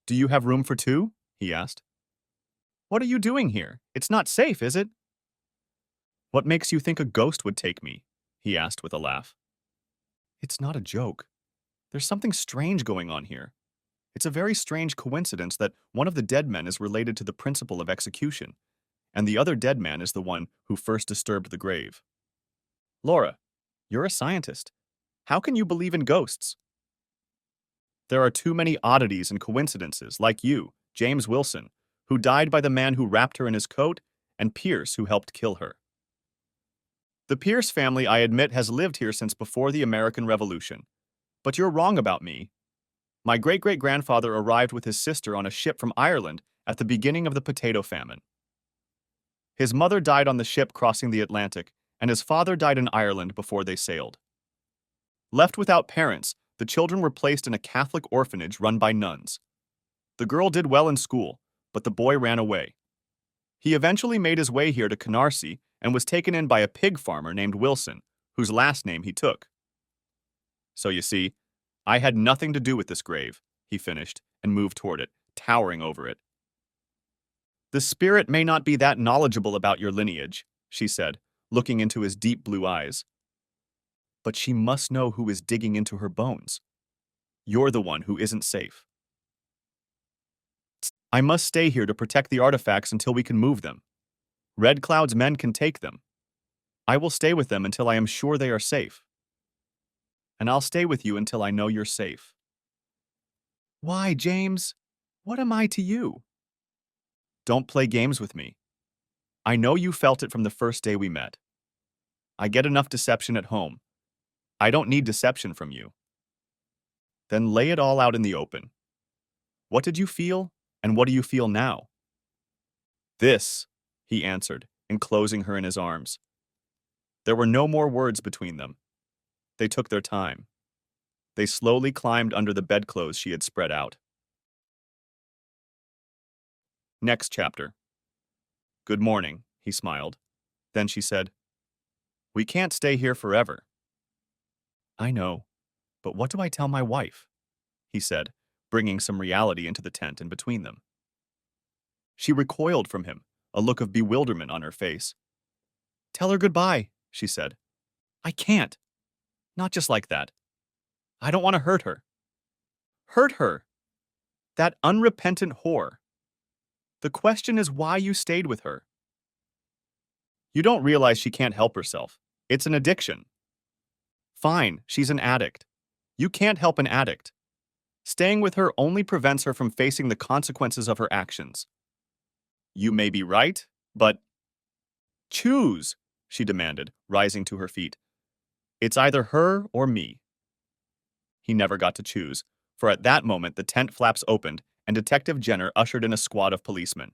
Speaker 1: Do you have room for two? He asked. What are you doing here? It's not safe, is it? What makes you think a ghost would take me? He asked with a laugh. It's not a joke. There's something strange going on here. It's a very strange coincidence that one of the dead men is related to the principle of execution, and the other dead man is the one who first disturbed the grave. Laura, you're a scientist. How can you believe in ghosts? There are too many oddities and coincidences, like you, James Wilson, who died by the man who wrapped her in his coat, and Pierce, who helped kill her. The Pierce family, I admit, has lived here since before the American Revolution. But you're wrong about me. My great-great-grandfather arrived with his sister on a ship from Ireland at the beginning of the potato famine. His mother died on the ship crossing the Atlantic, and his father died in Ireland before they sailed. Left without parents, the children were placed in a Catholic orphanage run by nuns. The girl did well in school, but the boy ran away. He eventually made his way here to Canarsie and was taken in by a pig farmer named Wilson, whose last name he took. So you see, I had nothing to do with this grave, he finished, and moved toward it, towering over it. The spirit may not be that knowledgeable about your lineage, she said, looking into his deep blue eyes. But she must know who is digging into her bones. You're the one who isn't safe. I must stay here to protect the artifacts until we can move them. Red Cloud's men can take them. I will stay with them until I am sure they are safe. And I'll stay with you until I know you're safe. Why, James? What am I to you? Don't play games with me. I know you felt it from the first day we met. I get enough deception at home. I don't need deception from you. Then lay it all out in the open. What did you feel, and what do you feel now? This, he answered, enclosing her in his arms. There were no more words between them. They took their time. They slowly climbed under the bedclothes she had spread out. Next chapter. Good morning, he smiled. Then she said, We can't stay here forever. I know, but what do I tell my wife? He said, bringing some reality into the tent in between them. She recoiled from him, a look of bewilderment on her face. Tell her goodbye, she said. I can't. Not just like that. I don't want to hurt her. Hurt her. That unrepentant whore. The question is why you stayed with her. You don't realize she can't help herself. It's an addiction. Fine, she's an addict. You can't help an addict. Staying with her only prevents her from facing the consequences of her actions. You may be right, but... Choose, she demanded, rising to her feet. It's either her or me. He never got to choose, for at that moment the tent flaps opened and Detective Jenner ushered in a squad of policemen.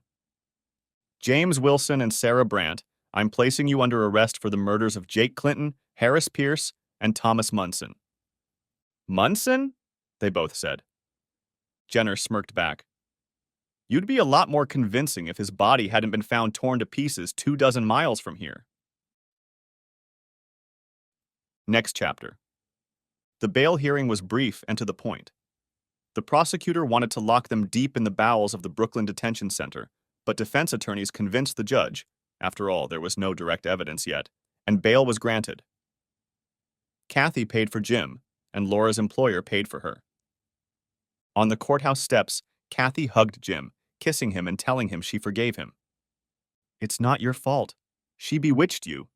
Speaker 1: James Wilson and Sarah Brandt, I'm placing you under arrest for the murders of Jake Clinton, Harris Pierce, and Thomas Munson. Munson? They both said. Jenner smirked back. You'd be a lot more convincing if his body hadn't been found torn to pieces 24 miles from here. Next chapter. The bail hearing was brief and to the point. The prosecutor wanted to lock them deep in the bowels of the Brooklyn Detention Center, but defense attorneys convinced the judge, after all, there was no direct evidence yet, and bail was granted. Kathy paid for Jim, and Laura's employer paid for her. On the courthouse steps, Kathy hugged Jim, kissing him and telling him she forgave him. "It's not your fault. She bewitched you."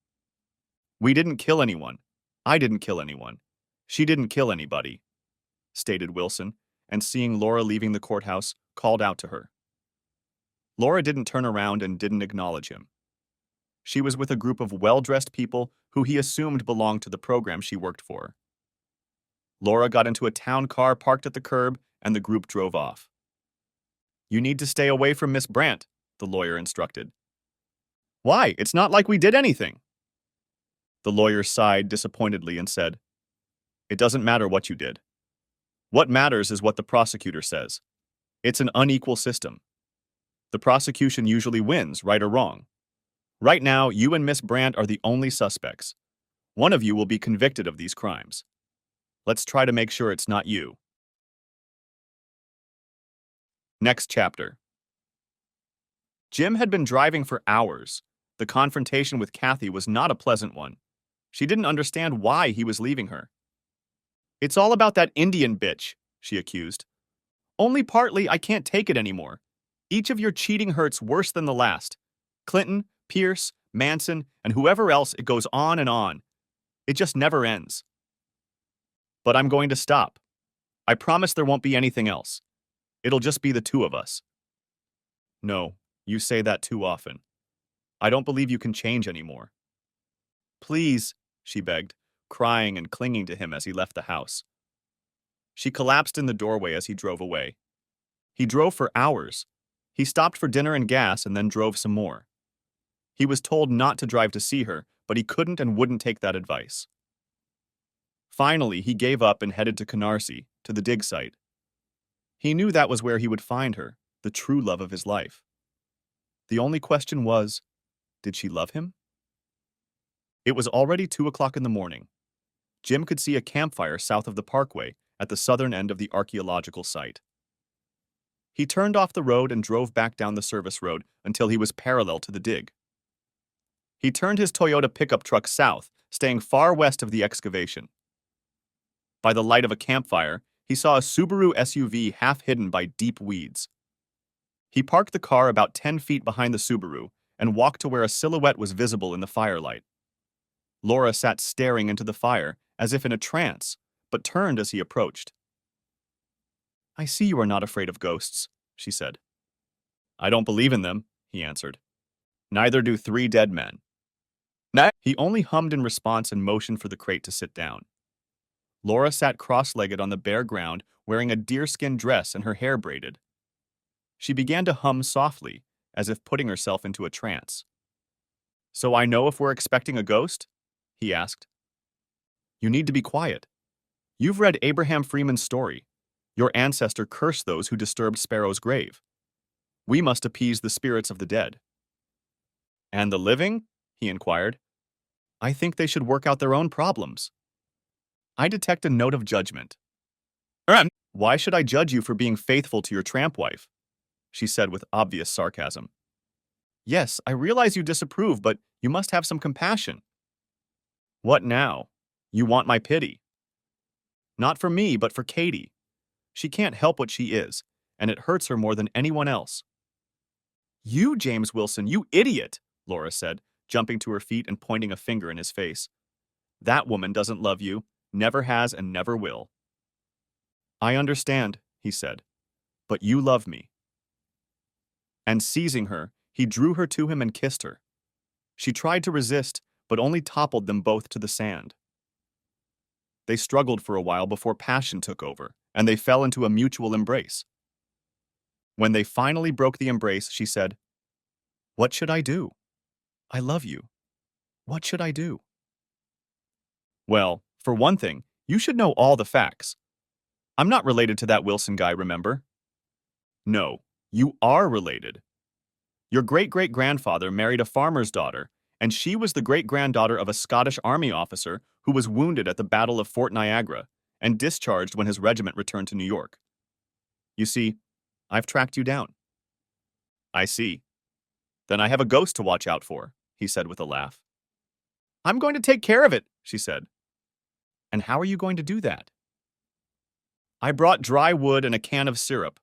Speaker 1: "We didn't kill anyone. I didn't kill anyone. She didn't kill anybody," stated Wilson, and seeing Laura leaving the courthouse, called out to her. Laura didn't turn around and didn't acknowledge him. She was with a group of well-dressed people who he assumed belonged to the program she worked for. Laura got into a town car parked at the curb, and the group drove off. "You need to stay away from Miss Brandt," the lawyer instructed. "Why? It's not like we did anything." The lawyer sighed disappointedly and said, "It doesn't matter what you did. What matters is what the prosecutor says. It's an unequal system. The prosecution usually wins, right or wrong. Right now, you and Miss Brandt are the only suspects. One of you will be convicted of these crimes. Let's try to make sure it's not you." Next chapter. Jim had been driving for hours. The confrontation with Kathy was not a pleasant one. She didn't understand why he was leaving her. "It's all about that Indian bitch," she accused. "Only partly. I can't take it anymore. Each of your cheating hurts worse than the last. Clinton, Pierce, Manson, and whoever else, it goes on and on. It just never ends. But I'm going to stop. I promise there won't be anything else. It'll just be the two of us." "No, you say that too often. I don't believe you can change anymore." "Please," she begged, crying and clinging to him as he left the house. She collapsed in the doorway as he drove away. He drove for hours. He stopped for dinner and gas and then drove some more. He was told not to drive to see her, but he couldn't and wouldn't take that advice. Finally, he gave up and headed to Canarsie, to the dig site. He knew that was where he would find her, the true love of his life. The only question was, did she love him? It was already 2 o'clock in the morning. Jim could see a campfire south of the parkway at the southern end of the archeological site. He turned off the road and drove back down the service road until he was parallel to the dig. He turned his Toyota pickup truck south, staying far west of the excavation. By the light of a campfire, he saw a Subaru SUV half hidden by deep weeds. He parked the car about 10 feet behind the Subaru and walked to where a silhouette was visible in the firelight. Laura sat staring into the fire, as if in a trance, but turned as he approached. "I see you are not afraid of ghosts," she said. "I don't believe in them," he answered. "Neither do 3 dead men." He only hummed in response and motioned for the crate to sit down. Laura sat cross-legged on the bare ground, wearing a deerskin dress and her hair braided. She began to hum softly, as if putting herself into a trance. "So I know if we're expecting a ghost?" he asked. "You need to be quiet. You've read Abraham Freeman's story. Your ancestor cursed those who disturbed Sparrow's grave. We must appease the spirits of the dead." "And the living?" he inquired. "I think they should work out their own problems." I detect a note of judgment. "Why should I judge you for being faithful to your tramp wife?" she said with obvious sarcasm. "Yes, I realize you disapprove, but you must have some compassion." "What now? You want my pity?" "Not for me, but for Katie. She can't help what she is, and it hurts her more than anyone else." "You, James Wilson, you idiot," Laura said, jumping to her feet and pointing a finger in his face. "That woman doesn't love you, never has and never will." "I understand," he said, "but you love me." And seizing her, he drew her to him and kissed her. She tried to resist, but only toppled them both to the sand. They struggled for a while before passion took over, and they fell into a mutual embrace. When they finally broke the embrace, she said, "What should I do? I love you. What should I do?" "Well, for one thing, you should know all the facts. I'm not related to that Wilson guy, remember?" "No, you are related. Your great-great-grandfather married a farmer's daughter, and she was the great-granddaughter of a Scottish army officer who was wounded at the Battle of Fort Niagara and discharged when his regiment returned to New York. You see, I've tracked you down. I see. Then I have a ghost to watch out for, he said with a laugh. I'm going to take care of it, she said. And how are you going to do that? I brought dry wood and a can of syrup.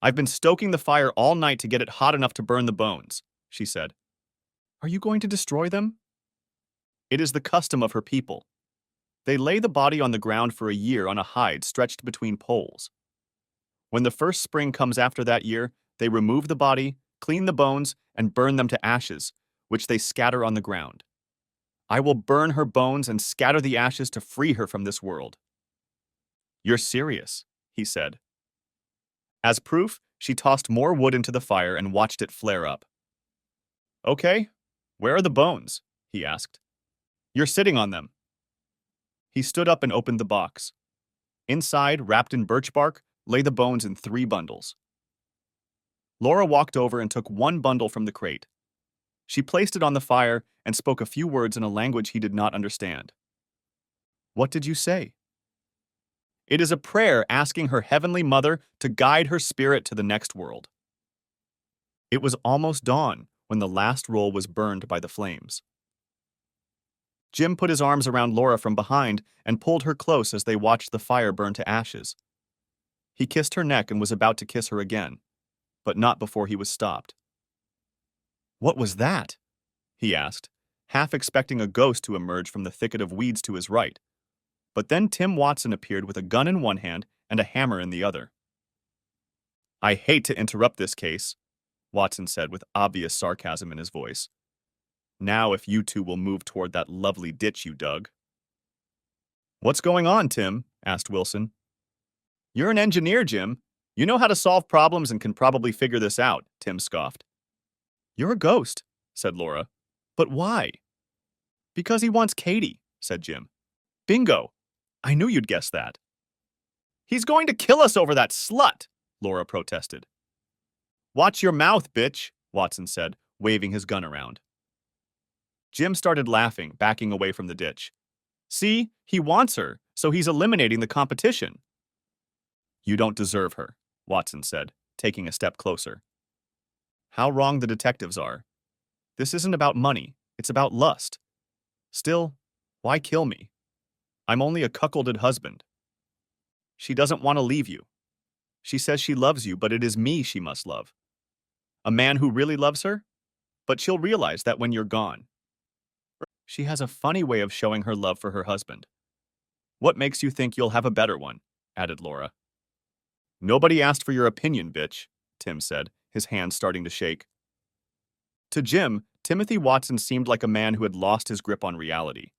Speaker 1: I've been stoking the fire all night to get it hot enough to burn the bones, she said. Are you going to destroy them? It is the custom of her people. They lay the body on the ground for a year on a hide stretched between poles. When the first spring comes after that year, they remove the body, clean the bones, and burn them to ashes, which they scatter on the ground. I will burn her bones and scatter the ashes to free her from this world. You're serious, he said. As proof, she tossed more wood into the fire and watched it flare up. Okay, where are the bones? He asked. You're sitting on them. He stood up and opened the box. Inside, wrapped in birch bark, lay the bones in 3 bundles. Laura walked over and took one bundle from the crate. She placed it on the fire and spoke a few words in a language he did not understand. What did you say? It is a prayer asking her heavenly mother to guide her spirit to the next world. It was almost dawn when the last roll was burned by the flames. Jim put his arms around Laura from behind and pulled her close as they watched the fire burn to ashes. He kissed her neck and was about to kiss her again, but not before he was stopped. What was that? He asked, half expecting a ghost to emerge from the thicket of weeds to his right. But then Tim Watson appeared with a gun in one hand and a hammer in the other. I hate to interrupt this case, Watson said with obvious sarcasm in his voice. Now if you two will move toward that lovely ditch you dug. What's going on, Tim? Asked Wilson. You're an engineer, Jim. You know how to solve problems and can probably figure this out, Tim scoffed. You're a ghost, said Laura. But why? Because he wants Katie, said Jim. Bingo! I knew you'd guess that. He's going to kill us over that slut, Laura protested. Watch your mouth, bitch, Watson said, waving his gun around. Jim started laughing, backing away from the ditch. See, he wants her, so he's eliminating the competition. You don't deserve her, Watson said, taking a step closer. How wrong the detectives are. This isn't about money, it's about lust. Still, why kill me? I'm only a cuckolded husband. She doesn't want to leave you. She says she loves you, but it is me she must love. A man who really loves her? But she'll realize that when you're gone. She has a funny way of showing her love for her husband. What makes you think you'll have a better one? Added Laura. Nobody asked for your opinion, bitch, Tim said, his hands starting to shake. To Jim, Timothy Watson seemed like a man who had lost his grip on reality.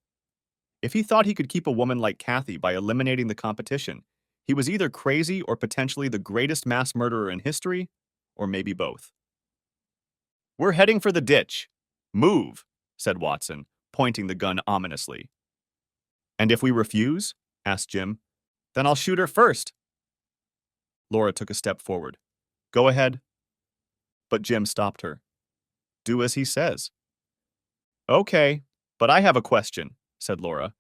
Speaker 1: If he thought he could keep a woman like Kathy by eliminating the competition, he was either crazy or potentially the greatest mass murderer in history, or maybe both. We're heading for the ditch. Move, said Watson, pointing the gun ominously. And if we refuse? Asked Jim. Then I'll shoot her first. Laura took a step forward. Go ahead. But Jim stopped her. Do as he says. Okay, but I have a question, said Laura.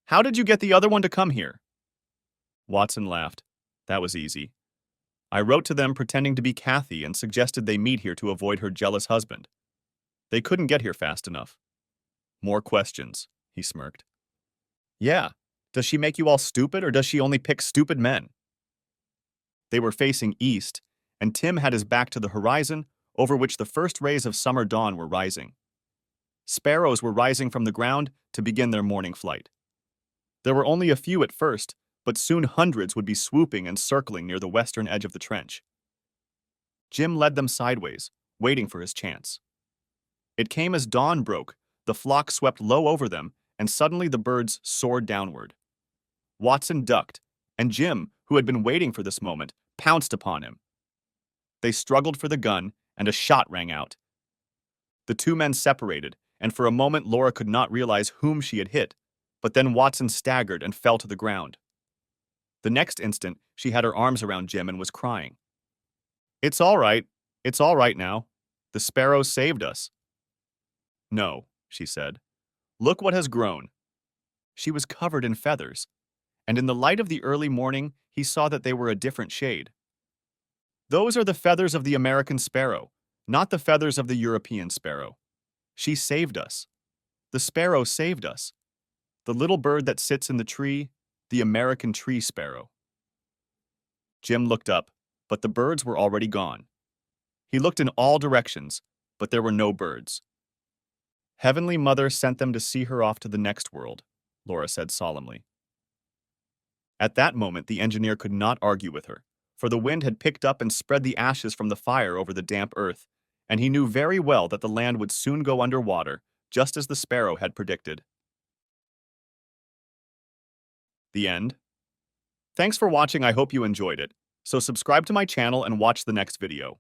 Speaker 1: How did you get the other one to come here? Watson laughed. That was easy. I wrote to them pretending to be Kathy and suggested they meet here to avoid her jealous husband. They couldn't get here fast enough. More questions, he smirked. Yeah, does she make you all stupid or does she only pick stupid men? They were facing east, and Tim had his back to the horizon, over which the first rays of summer dawn were rising. Sparrows were rising from the ground to begin their morning flight. There were only a few at first, but soon hundreds would be swooping and circling near the western edge of the trench. Jim led them sideways, waiting for his chance. It came as dawn broke, the flock swept low over them, and suddenly the birds soared downward. Watson ducked, and Jim, who had been waiting for this moment, pounced upon him. They struggled for the gun, and a shot rang out. The two men separated, and for a moment Laura could not realize whom she had hit, but then Watson staggered and fell to the ground. The next instant, she had her arms around Jim and was crying. It's all right now. The sparrows saved us. No, she said. Look what has grown. She was covered in feathers, and in the light of the early morning, he saw that they were a different shade. Those are the feathers of the American sparrow, not the feathers of the European sparrow. She saved us. The sparrow saved us. The little bird that sits in the tree, the American tree sparrow. Jim looked up, but the birds were already gone. He looked in all directions, but there were no birds. Heavenly Mother sent them to see her off to the next world, Laura said solemnly. At that moment, the engineer could not argue with her, for the wind had picked up and spread the ashes from the fire over the damp earth, and he knew very well that the land would soon go under water, just as the sparrow had predicted. The end. Thanks for watching. I hope you enjoyed it. So subscribe to my channel and watch the next video.